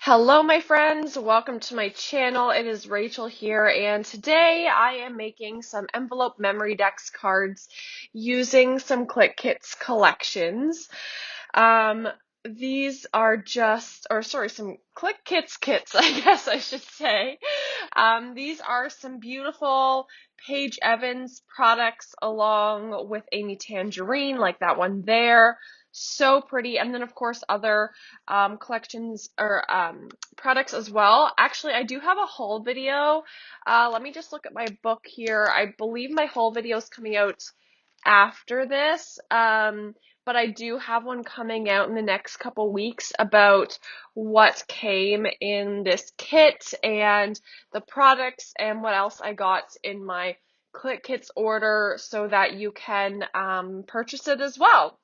Hello, my friends. Welcome to my channel. It is Rachel here, and today I am making some envelope Memorydex cards using some CLIQUE collections. Um, these are some CLIQUE kits, I guess I should say. These are some beautiful Paige Evans products along with Amy Tangerine, like that one there. So pretty. And then, of course, other collections or products as well. Actually, I do have a haul video. Let me just look at my book here. I believe my haul video is coming out after this, but I do have one coming out in the next couple weeks about what came in this kit and the products and what else I got in my CLIQUE order so that you can purchase it as well.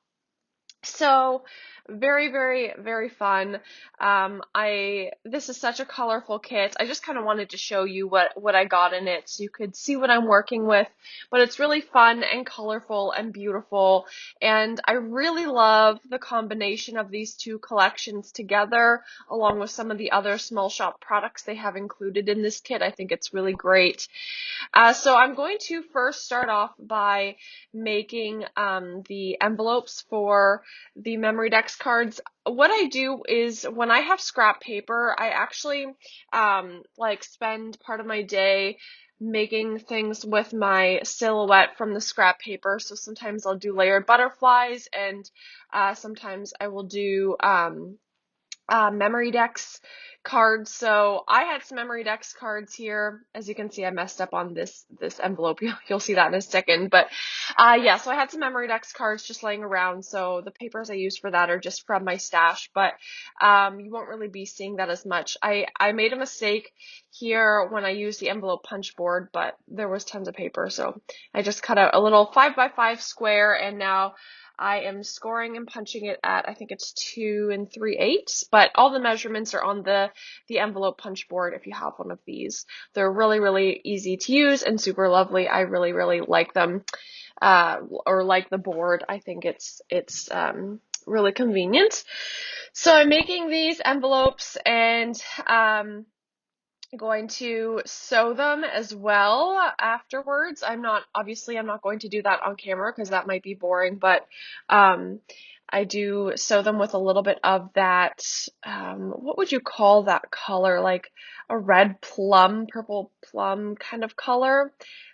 So very, very, very fun. This is such a colorful kit. I just kind of wanted to show you what I got in it so you could see what I'm working with. But it's really fun and colorful and beautiful. And I really love the combination of these two collections together, along with some of the other small shop products they have included in this kit. I think it's really great. So I'm going to first start off by making the envelopes for the Memorydex cards. What I do is when I have scrap paper, I actually like spend part of my day making things with my silhouette from the scrap paper. So sometimes I'll do layered butterflies, and sometimes I will do Memorydex cards. So I had some Memorydex cards here. As you can see, I messed up on this envelope. You'll see that in a second. But yeah, so I had some Memorydex cards just laying around. So the papers I used for that are just from my stash, but you won't really be seeing that as much. I made a mistake here when I used the envelope punch board, but there was tons of paper. So I just cut out a little 5x5 square, and now I am scoring and punching it at, I think it's 2 3/8, but all the measurements are on the envelope punch board if you have one of these. They're really, really easy to use and super lovely. I really, really like them, or like the board. I think it's really convenient. So I'm making these envelopes and going to sew them as well afterwards. I'm not going to do that on camera because that might be boring, but I do sew them with a little bit of that, what would you call that color? Like a red plum, purple plum kind of color.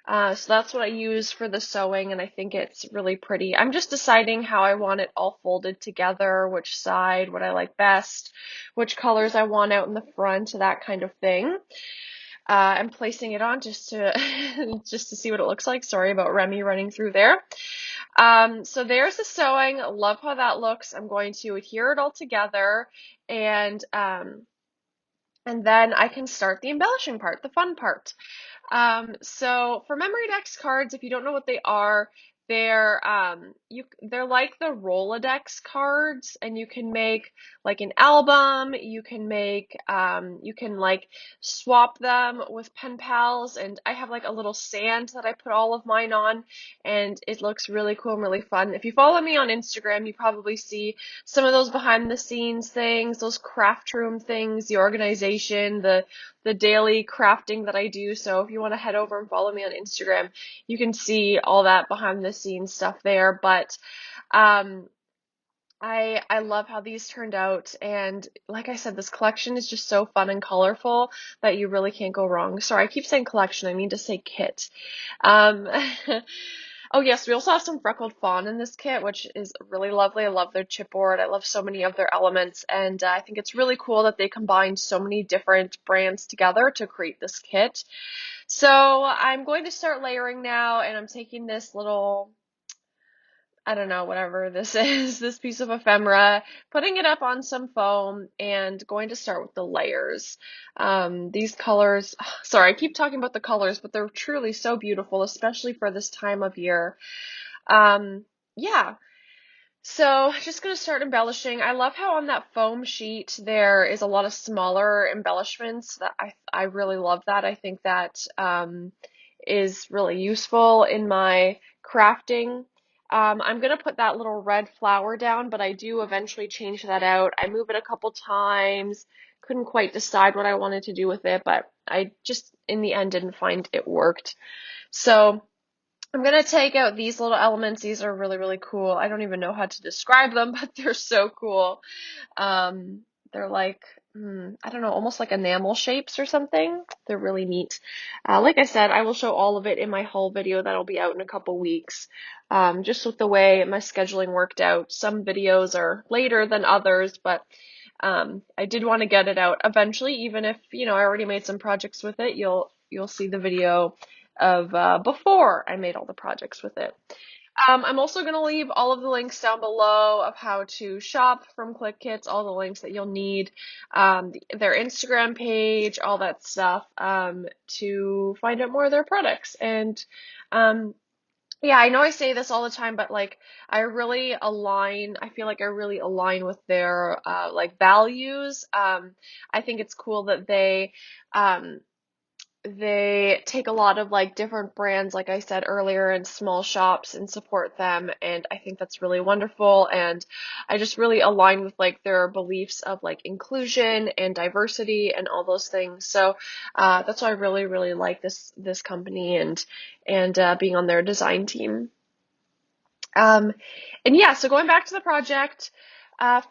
So that's what I use for the sewing, and I think it's really pretty. I'm just deciding how I want it all folded together, which side, what I like best, which colors I want out in the front, that kind of thing. I'm placing it on just to just to see what it looks like. Sorry about Remy running through there. So there's the sewing. Love how that looks. I'm going to adhere it all together, and then I can start the embellishing part, the fun part. So for Memorydex cards, if you don't know what they are, they're like the Rolodex cards, and you can make like an album, you can make you can like swap them with pen pals, and I have like a little stand that I put all of mine on, and it looks really cool and really fun. If you follow me on Instagram, you probably see some of those behind the scenes things, those craft room things, the organization, the daily crafting that I do. So if you want to head over and follow me on Instagram, you can see all that behind the scenes stuff there. But I love how these turned out, and like I said, this collection is just so fun and colorful that you really can't go wrong. Sorry, I keep saying collection, I mean to say kit. Oh yes, we also have some freckled fawn in this kit, which is really lovely. I love their chipboard. I love so many of their elements, and I think it's really cool that they combined so many different brands together to create this kit. So I'm going to start layering now, and I'm taking this little, I don't know, whatever this is, this piece of ephemera, putting it up on some foam, and going to start with the layers. These colors, sorry, I keep talking about the colors, but they're truly so beautiful, especially for this time of year. Yeah, so just going to start embellishing. I love how on that foam sheet there is a lot of smaller embellishments. That I really love that. I think that is really useful in my crafting. I'm going to put that little red flower down, but I do eventually change that out. I move it a couple times, couldn't quite decide what I wanted to do with it, but I just in the end didn't find it worked. So I'm going to take out these little elements. These are really, really cool. I don't even know how to describe them, but they're so cool. Um, they're like, I don't know, almost like enamel shapes or something. They're really neat. Like I said, I will show all of it in my haul video that'll be out in a couple weeks. Just with the way my scheduling worked out. Some videos are later than others, but I did want to get it out eventually, even if, I already made some projects with it. You'll see the video of before I made all the projects with it. I'm also going to leave all of the links down below of how to shop from CLIQUE, all the links that you'll need, their Instagram page, all that stuff, to find out more of their products. And yeah, I know I say this all the time, but like I feel like I really align with their like values. I think it's cool that um, they take a lot of like different brands, like I said earlier, and small shops and support them. And I think that's really wonderful. And I just really align with like their beliefs of like inclusion and diversity and all those things. So that's why I really, really like this company and being on their design team. And yeah, so going back to the project,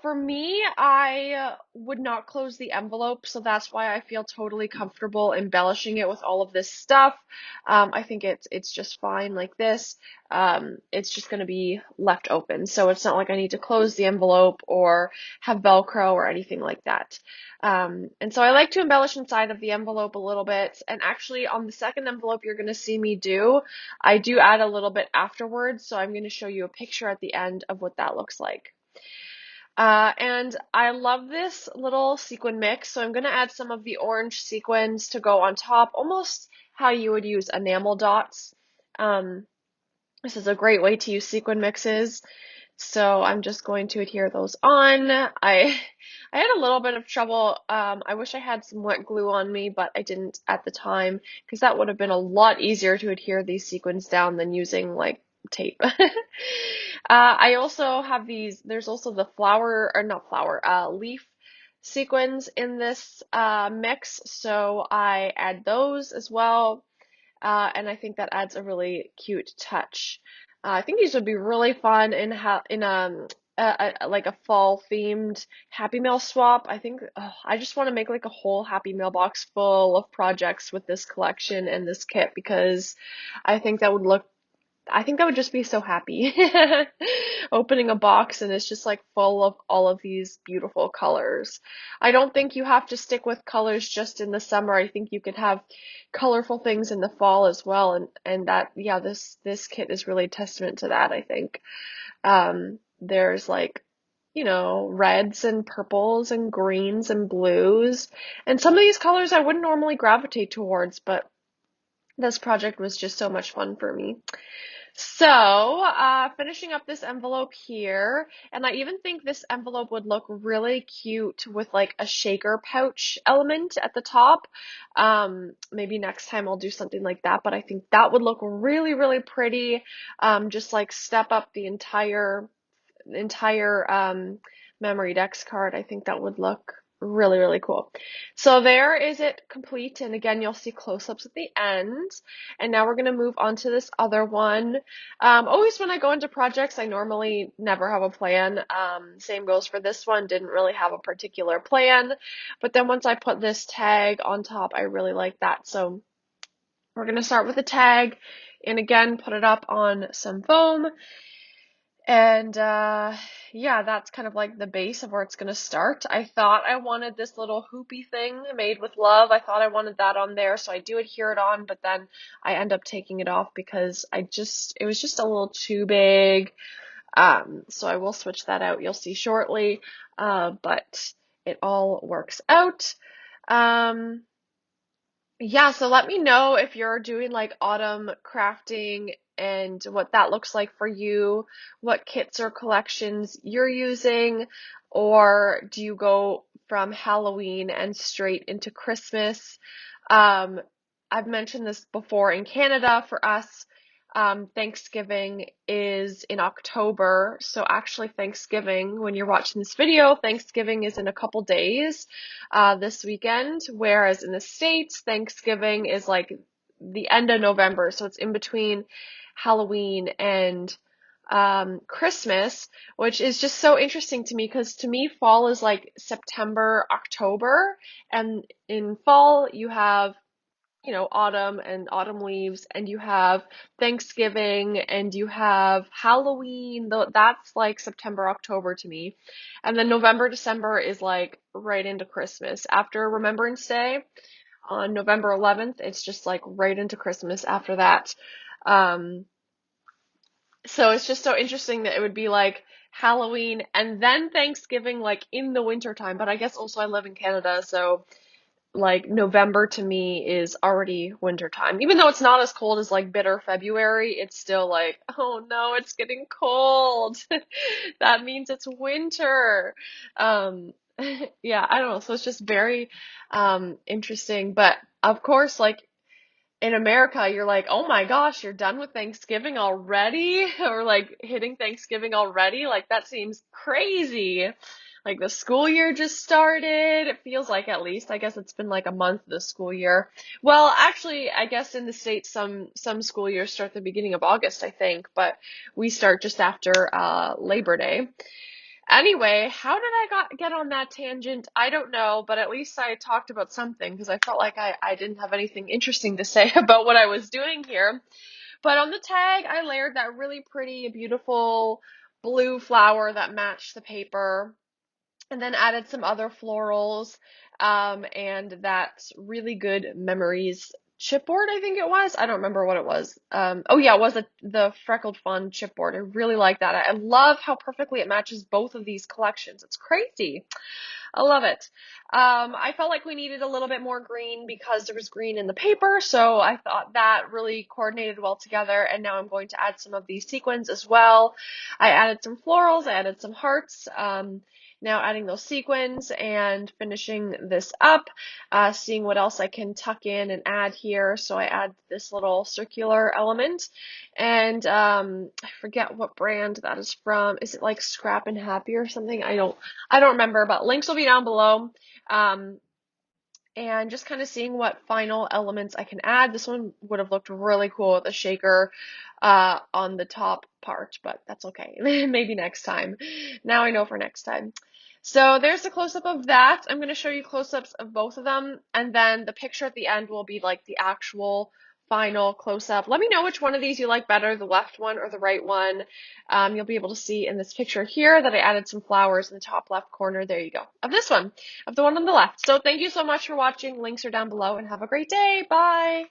for me, I would not close the envelope, so that's why I feel totally comfortable embellishing it with all of this stuff. I think it's just fine like this. It's just going to be left open, so it's not like I need to close the envelope or have Velcro or anything like that. And so I like to embellish inside of the envelope a little bit, and actually on the second envelope you're going to see me do, I do add a little bit afterwards, so I'm going to show you a picture at the end of what that looks like. And I love this little sequin mix, so I'm going to add some of the orange sequins to go on top, almost how you would use enamel dots. This is a great way to use sequin mixes, so I'm just going to adhere those on. I had a little bit of trouble. I wish I had some wet glue on me, but I didn't at the time, because that would have been a lot easier to adhere these sequins down than using like tape. I also have there's also the leaf sequins in this mix, so I add those as well, and I think that adds a really cute touch. I think these would be really fun in like a fall themed Happy Meal swap. I think I just want to make like a whole Happy Meal box full of projects with this collection and this kit, because I think that would just be so happy opening a box and it's just like full of all of these beautiful colors. I don't think you have to stick with colors just in the summer. I think you could have colorful things in the fall as well, and that, yeah, this kit is really a testament to that, I think. There's like, reds and purples and greens and blues, and some of these colors I wouldn't normally gravitate towards, but this project was just so much fun for me. So, finishing up this envelope here, and I even think this envelope would look really cute with like a shaker pouch element at the top. Maybe next time I'll do something like that, but I think that would look really, really pretty. Just like step up the entire Memorydex card. I think that would look really, really cool. So there is it complete, and again you'll see close-ups at the end. And now we're going to move on to this other one. Always when I go into projects, I normally never have a plan. Same goes for this one, didn't really have a particular plan, but then once I put this tag on top, I really like that. So we're going to start with the tag, and again put it up on some foam. And yeah, that's kind of like the base of where it's going to start. I thought I wanted this little hoopy thing made with love. I thought I wanted that on there, so I do adhere it on, but then I end up taking it off because it was just a little too big. So I will switch that out. You'll see shortly. But it all works out. Yeah, so let me know if you're doing like autumn crafting and what that looks like for you, what kits or collections you're using, or do you go from Halloween and straight into Christmas? Um, I've mentioned this before. In Canada, for us, Thanksgiving is in October. So actually Thanksgiving, when you're watching this video, Thanksgiving is in a couple days, this weekend, whereas in the States, Thanksgiving is like the end of November. So it's in between Halloween and Christmas, which is just so interesting to me because to me, fall is like September, October, and in fall you have autumn and autumn leaves, and you have Thanksgiving, and you have Halloween. That's like September, October to me. And then November, December is like right into Christmas. After Remembrance Day on November 11th, it's just like right into Christmas after that. Um, so it's just so interesting that it would be like Halloween and then Thanksgiving like in the winter time. But I guess also I live in Canada, so like November to me is already winter time. Even though it's not as cold as like bitter February, it's still like, oh no, it's getting cold. That means it's winter. Um, yeah, I don't know. So it's just very interesting. But of course, like in America, you're like, oh my gosh, you're done with Thanksgiving already? Or like hitting Thanksgiving already? Like that seems crazy. Like the school year just started. It feels like at least. I guess it's been like a month this school year. Well, actually, I guess in the States some school years start the beginning of August, I think, but we start just after Labor Day. Anyway, how did I get on that tangent? I don't know, but at least I talked about something because I felt like I didn't have anything interesting to say about what I was doing here. But on the tag, I layered that really pretty, beautiful blue flower that matched the paper, and then added some other florals, and that really good Memories chipboard, I think it was. I don't remember what it was. Oh yeah, it was the Freckled Fun chipboard. I really like that. I love how perfectly it matches both of these collections. It's crazy. I love it. I felt like we needed a little bit more green because there was green in the paper, so I thought that really coordinated well together, and now I'm going to add some of these sequins as well. I added some florals, I added some hearts, now adding those sequins and finishing this up, seeing what else I can tuck in and add here. So I add this little circular element, and I forget what brand that is from. Is it like Scrap and Happy or something? I don't remember, but links will be down below. Um, and just kind of seeing what final elements I can add. This one would have looked really cool with a shaker on the top part, but that's okay. Maybe next time. Now I know for next time. So there's the close-up of that. I'm going to show you close-ups of both of them, and then the picture at the end will be like the actual final close-up. Let me know which one of these you like better, the left one or the right one. You'll be able to see in this picture here that I added some flowers in the top left corner. There you go. Of this one, of the one on the left. So thank you so much for watching. Links are down below, and have a great day. Bye.